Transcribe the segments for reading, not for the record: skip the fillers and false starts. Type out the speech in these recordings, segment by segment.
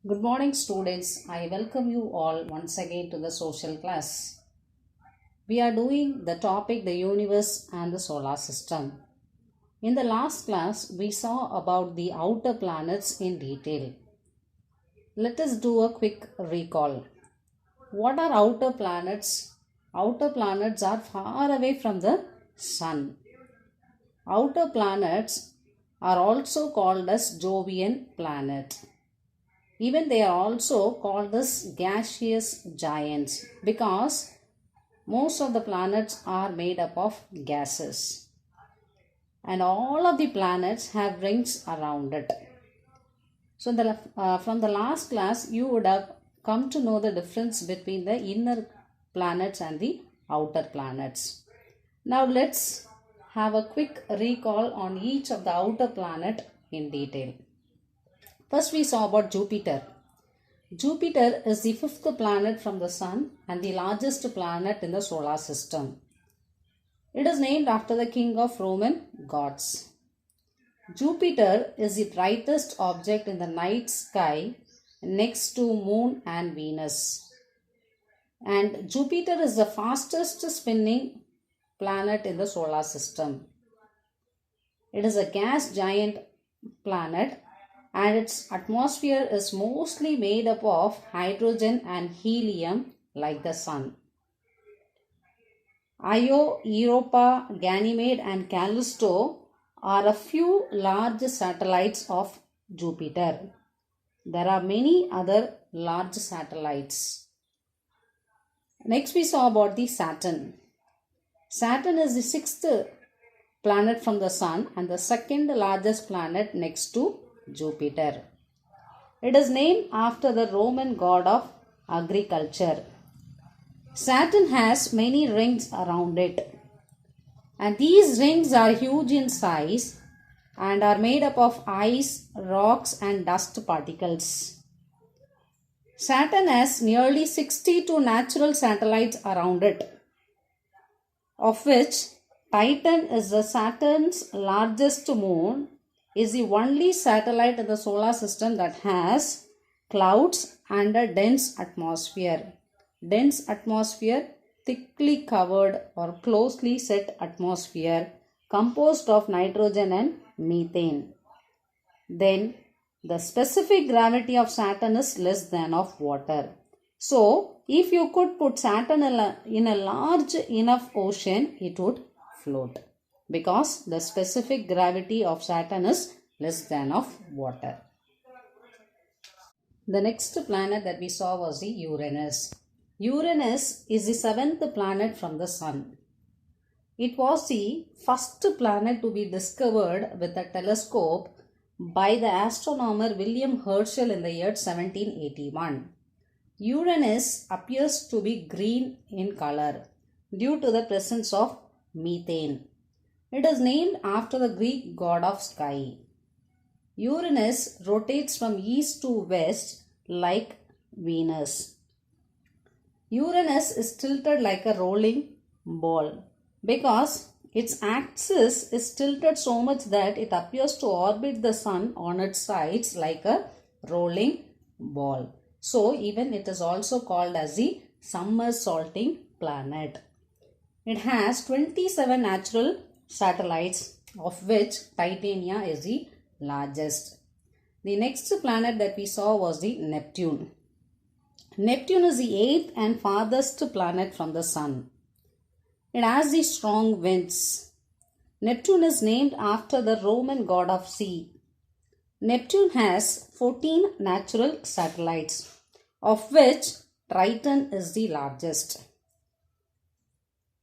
Good morning, students. I welcome you all once again to the social class. We are doing the topic the universe and the solar system. In the last class, we saw about the outer planets in detail. Let us do a quick recall. What are outer planets? Outer planets are far away from the sun. Outer planets are also called as Jovian planet. Even they are also called as gaseous giants because most of the planets are made up of gases and all of the planets have rings around it. So from the last class you would have come to know the difference between the inner planets and the outer planets. Now let's have a quick recall on each of the outer planet in detail. First we saw about Jupiter. Jupiter is the fifth planet from the Sun and the largest planet in the solar system. It is named after the king of Roman gods. Jupiter is the brightest object in the night sky next to Moon and Venus. And Jupiter is the fastest spinning planet in the solar system. It is a gas giant planet and its atmosphere is mostly made up of hydrogen and helium like the Sun. Io, Europa, Ganymede and Callisto are a few large satellites of Jupiter. There are many other large satellites. Next we saw about the Saturn. Saturn is the sixth planet from the Sun and the second largest planet next to Jupiter. It is named after the Roman god of agriculture. Saturn has many rings around it, and these rings are huge in size and are made up of ice, rocks and dust particles. Saturn has nearly 62 natural satellites around it, of which Titan is the Saturn's largest moon, is the only satellite in the solar system that has clouds and a dense atmosphere. Dense atmosphere, thickly covered or closely set atmosphere composed of nitrogen and methane. Then the specific gravity of Saturn is less than of water. So if you could put Saturn in a large enough ocean, it would float because the specific gravity of Saturn is less than of water. The next planet that we saw was the Uranus. Uranus is the seventh planet from the Sun. It was the first planet to be discovered with a telescope by the astronomer William Herschel in the year 1781. Uranus appears to be green in color due to the presence of methane. It is named after the Greek god of sky. Uranus rotates from east to west like Venus. Uranus is tilted like a rolling ball because its axis is tilted so much that it appears to orbit the sun on its sides like a rolling ball. So even it is also called as the somersaulting planet. It has 27 natural satellites, of which Titania is the largest. The next planet that we saw was the Neptune. Neptune is the eighth and farthest planet from the Sun. It has the strong winds. Neptune is named after the Roman god of sea. Neptune has 14 natural satellites, of which Triton is the largest.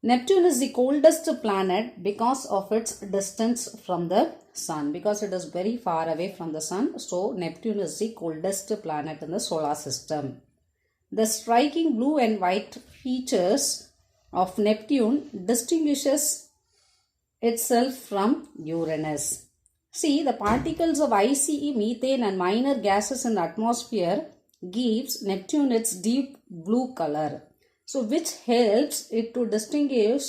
Neptune is the coldest planet because of its distance from the Sun, because it is very far away from the Sun. So Neptune is the coldest planet in the solar system. The striking blue and white features of Neptune distinguishes itself from Uranus. See, the particles of ICE, methane and minor gases in the atmosphere gives Neptune its deep blue color. So which helps it to distinguish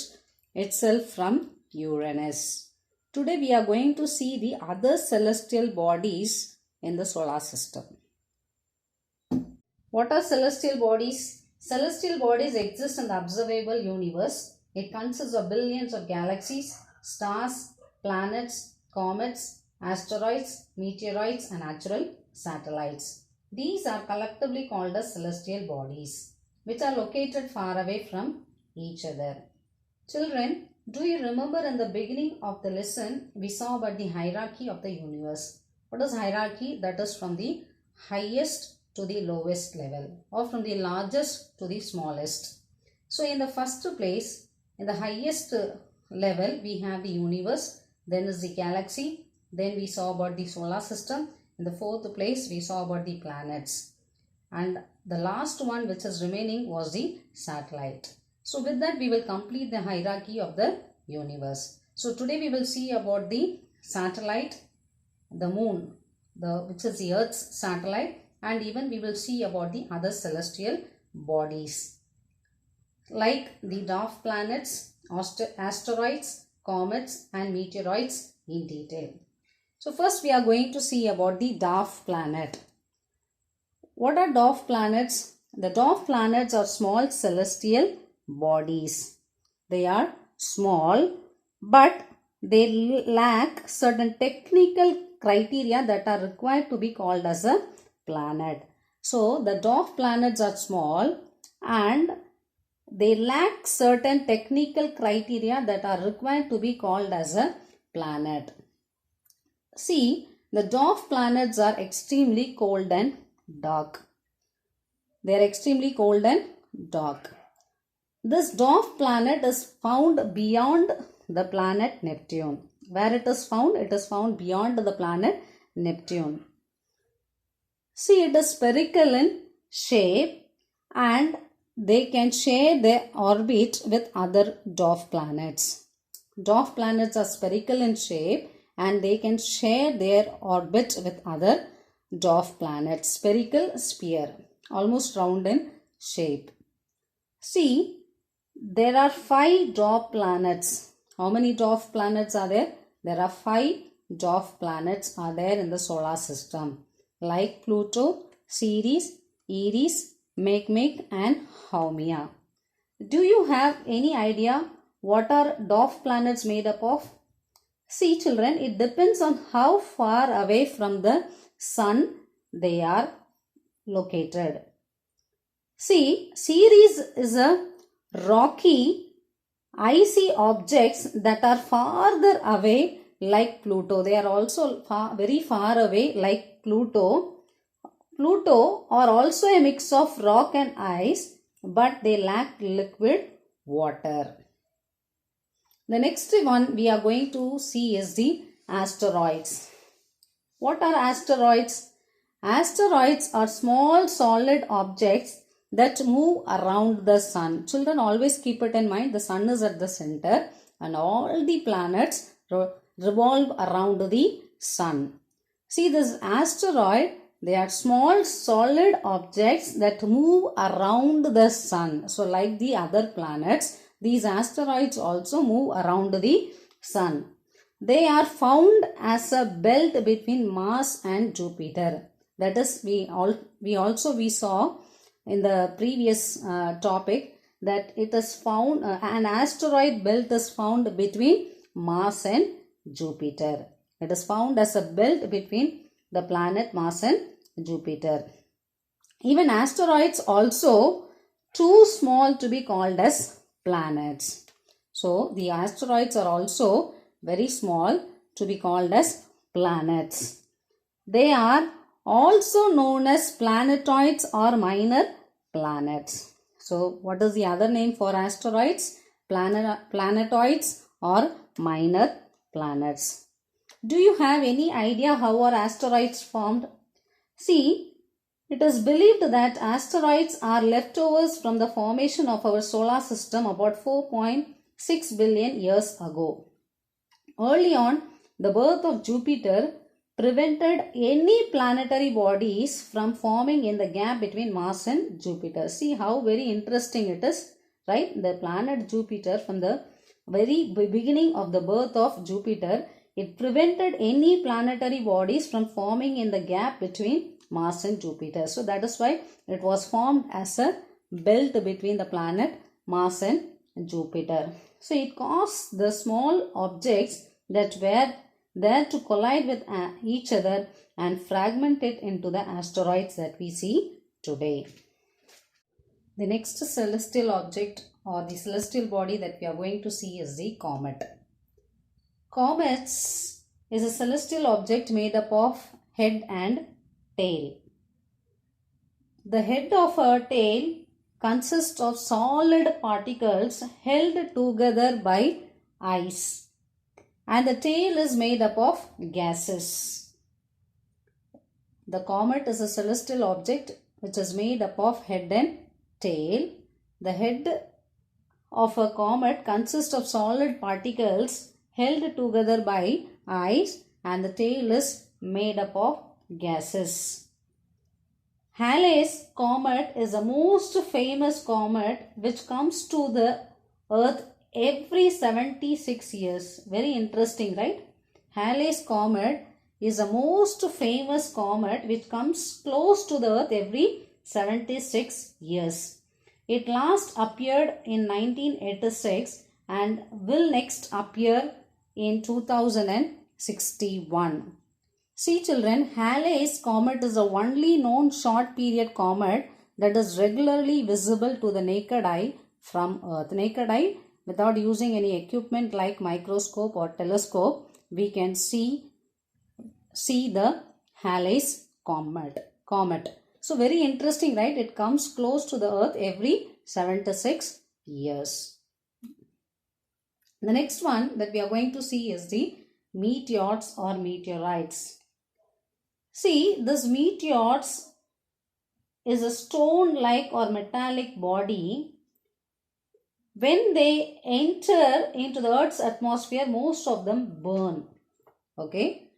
itself from Uranus. Today we are going to see the other celestial bodies in the solar system. What are celestial bodies? Celestial bodies exist in the observable universe. It consists of billions of galaxies, stars, planets, comets, asteroids, meteoroids, and natural satellites. These are collectively called as celestial bodies, which are located far away from each other. Children, do you remember in the beginning of the lesson, we saw about the hierarchy of the universe. What is hierarchy? That is from the highest to the lowest level, or from the largest to the smallest. So in the first place, in the highest level, we have the universe, then is the galaxy, then we saw about the solar system. In the fourth place, we saw about the planets. And the last one which is remaining was the satellite. So with that, we will complete the hierarchy of the universe. So today we will see about the satellite, the moon, which is the Earth's satellite, and even we will see about the other celestial bodies like the dwarf planets, asteroids, comets, and meteoroids in detail. So first we are going to see about the dwarf planet. What are dwarf planets? The dwarf planets are small celestial bodies. They are small, but they lack certain technical criteria that are required to be called as a planet. So the dwarf planets are small and they lack certain technical criteria that are required to be called as a planet. See, the dwarf planets are extremely cold and dark. They are extremely cold and dark. This dwarf planet is found beyond the planet Neptune. Where it is found? It is found beyond the planet Neptune. See, it is spherical in shape and they can share their orbit with other dwarf planets. Dwarf planets are spherical in shape and they can share their orbit with other dwarf planets. Spherical sphere, almost round in shape. See, there are 5 dwarf planets. How many dwarf planets are there? There are 5 dwarf planets are there in the solar system, like Pluto, Ceres, Eris, Makemake, and Haumea. Do you have any idea what are dwarf planets made up of? See children, it depends on how far away from the sun they are located. See, Ceres is a rocky, icy objects that are farther away like Pluto. They are also very far away like Pluto. Pluto are also a mix of rock and ice, but they lack liquid water. The next one we are going to see is the asteroids. What are asteroids? Asteroids are small solid objects that move around the sun. Children, always keep it in mind, the sun is at the center and all the planets revolve around the sun. See, this asteroid, they are small solid objects that move around the sun. So like the other planets, these asteroids also move around the sun. They are found as a belt between Mars and Jupiter. That is, we saw in the previous topic that it is found, an asteroid belt is found between Mars and Jupiter. It is found as a belt between the planet Mars and Jupiter. Even asteroids also too small to be called as planets. So the asteroids are also very small to be called as planets. They are also known as planetoids or minor planets. So what is the other name for asteroids? Planetoids or minor planets. Do you have any idea how are asteroids formed? See, it is believed that asteroids are leftovers from the formation of our solar system about 4.6 billion years ago. Early on, the birth of Jupiter prevented any planetary bodies from forming in the gap between Mars and Jupiter. See how very interesting it is, right? The planet Jupiter, from the very beginning of the birth of Jupiter, it prevented any planetary bodies from forming in the gap between Mars and Jupiter. So that is why it was formed as a belt between the planet Mars and Jupiter. So it caused the small objects that were there to collide with each other and fragment it into the asteroids that we see today. The next celestial object or the celestial body that we are going to see is the comet. Comets is a celestial object made up of head and tail. The head of a tail consists of solid particles held together by ice, and the tail is made up of gases. The comet is a celestial object which is made up of head and tail. The head of a comet consists of solid particles held together by ice, and the tail is made up of gases. Halley's comet is the most famous comet which comes to the earth every 76 years. Very interesting, right? Halley's comet is the most famous comet which comes close to the earth every 76 years. It last appeared in 1986 and will next appear in 2061. See children, Halley's comet is the only known short period comet that is regularly visible to the naked eye from Earth. Naked eye, without using any equipment like microscope or telescope, we can see the Halley's comet. So very interesting, right? It comes close to the Earth every 76 years. The next one that we are going to see is the meteors or meteorites. See, this meteors is a stone-like or metallic body. When they enter into the Earth's atmosphere, most of them burn. Okay.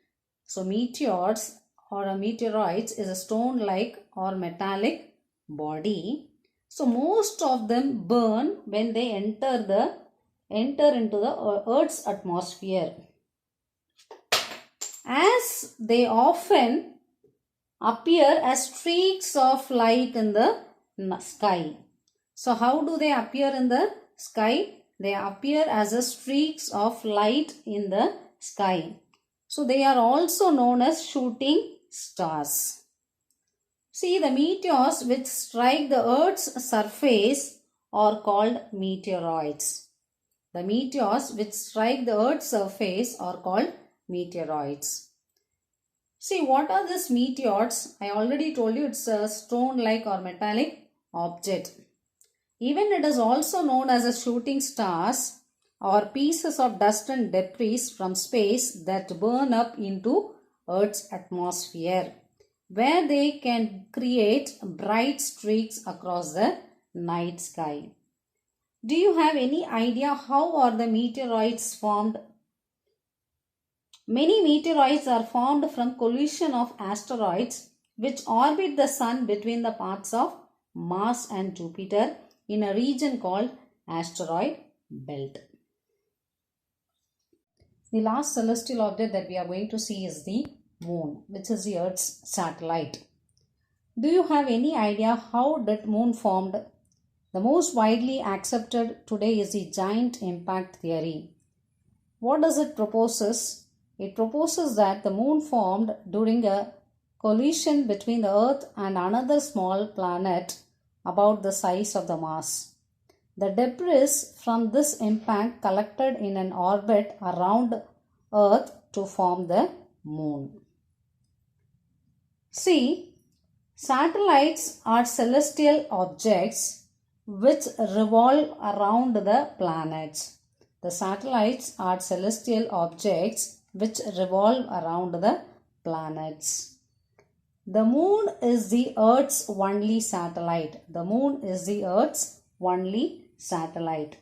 So, meteors or meteorites is a stone-like or metallic body. So, most of them burn when they enter into the Earth's atmosphere, as they often appear as streaks of light in the sky. So how do they appear in the sky? They appear as a streaks of light in the sky. So they are also known as shooting stars. See, the meteors which strike the Earth's surface are called meteoroids. The meteors which strike the Earth's surface are called meteoroids. See, what are these meteors? I already told you it's a stone-like or metallic object. Even it is also known as a shooting stars or pieces of dust and debris from space that burn up into Earth's atmosphere, where they can create bright streaks across the night sky. Do you have any idea how are the meteoroids formed? Many meteoroids are formed from collision of asteroids which orbit the Sun between the paths of Mars and Jupiter in a region called asteroid belt. The last celestial object that we are going to see is the Moon, which is the Earth's satellite. Do you have any idea how that Moon formed? The most widely accepted today is the giant impact theory. What does it proposes? It proposes that the Moon formed during a collision between the Earth and another small planet about the size of the Mars. The debris from this impact collected in an orbit around Earth to form the Moon. See, satellites are celestial objects which revolve around the planets. The satellites are celestial objects which revolve around the planets. The Moon is the Earth's only satellite. The Moon is the Earth's only satellite.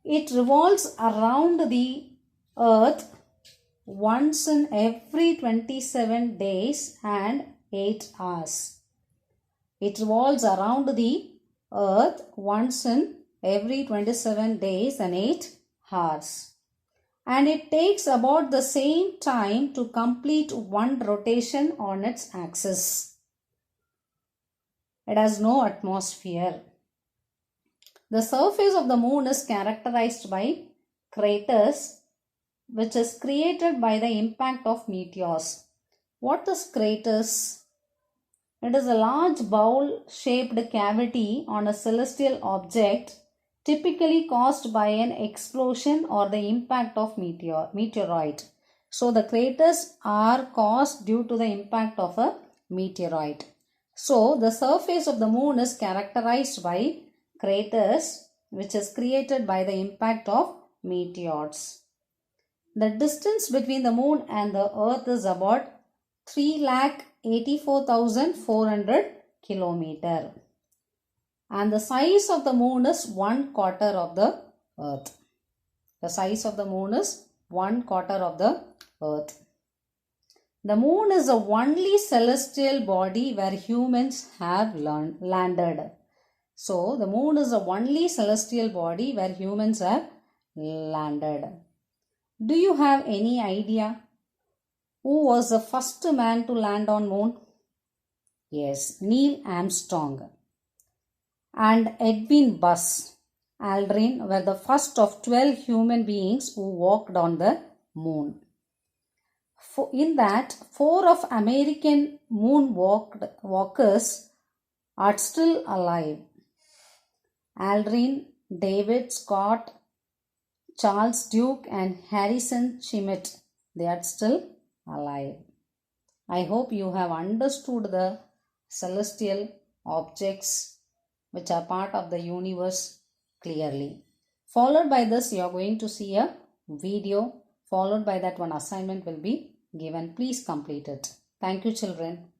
It revolves around the Earth once in every 27 days and 8 hours. It revolves around the Earth once in every 27 days and 8 hours. and it takes about the same time to complete one rotation on its axis. It has no atmosphere. The surface of the moon is characterized by craters, which is created by the impact of meteors. What is craters? It is a large bowl-shaped cavity on a celestial object, typically caused by an explosion or the impact of meteoroid. So the craters are caused due to the impact of a meteoroid. So the surface of the moon is characterized by craters, which is created by the impact of meteors. The distance between the moon and the earth is about 3,84,400 kilometers. And the size of the moon is 1/4 of the earth. The size of the moon is 1/4 of the earth. The moon is the only celestial body where humans have landed. So, the moon is the only celestial body where humans have landed. Do you have any idea who was the first man to land on moon? Yes, Neil Armstrong and Edwin Buzz Aldrin were the first of 12 human beings who walked on the moon. In that, 4 of American moon walkers are still alive. Aldrin, David Scott, Charles Duke and Harrison Schmitt, they are still alive. I hope you have understood the celestial objects which are part of the universe clearly. Followed by this, you are going to see a video. Followed by that, one assignment will be given. Please complete it. Thank you, children.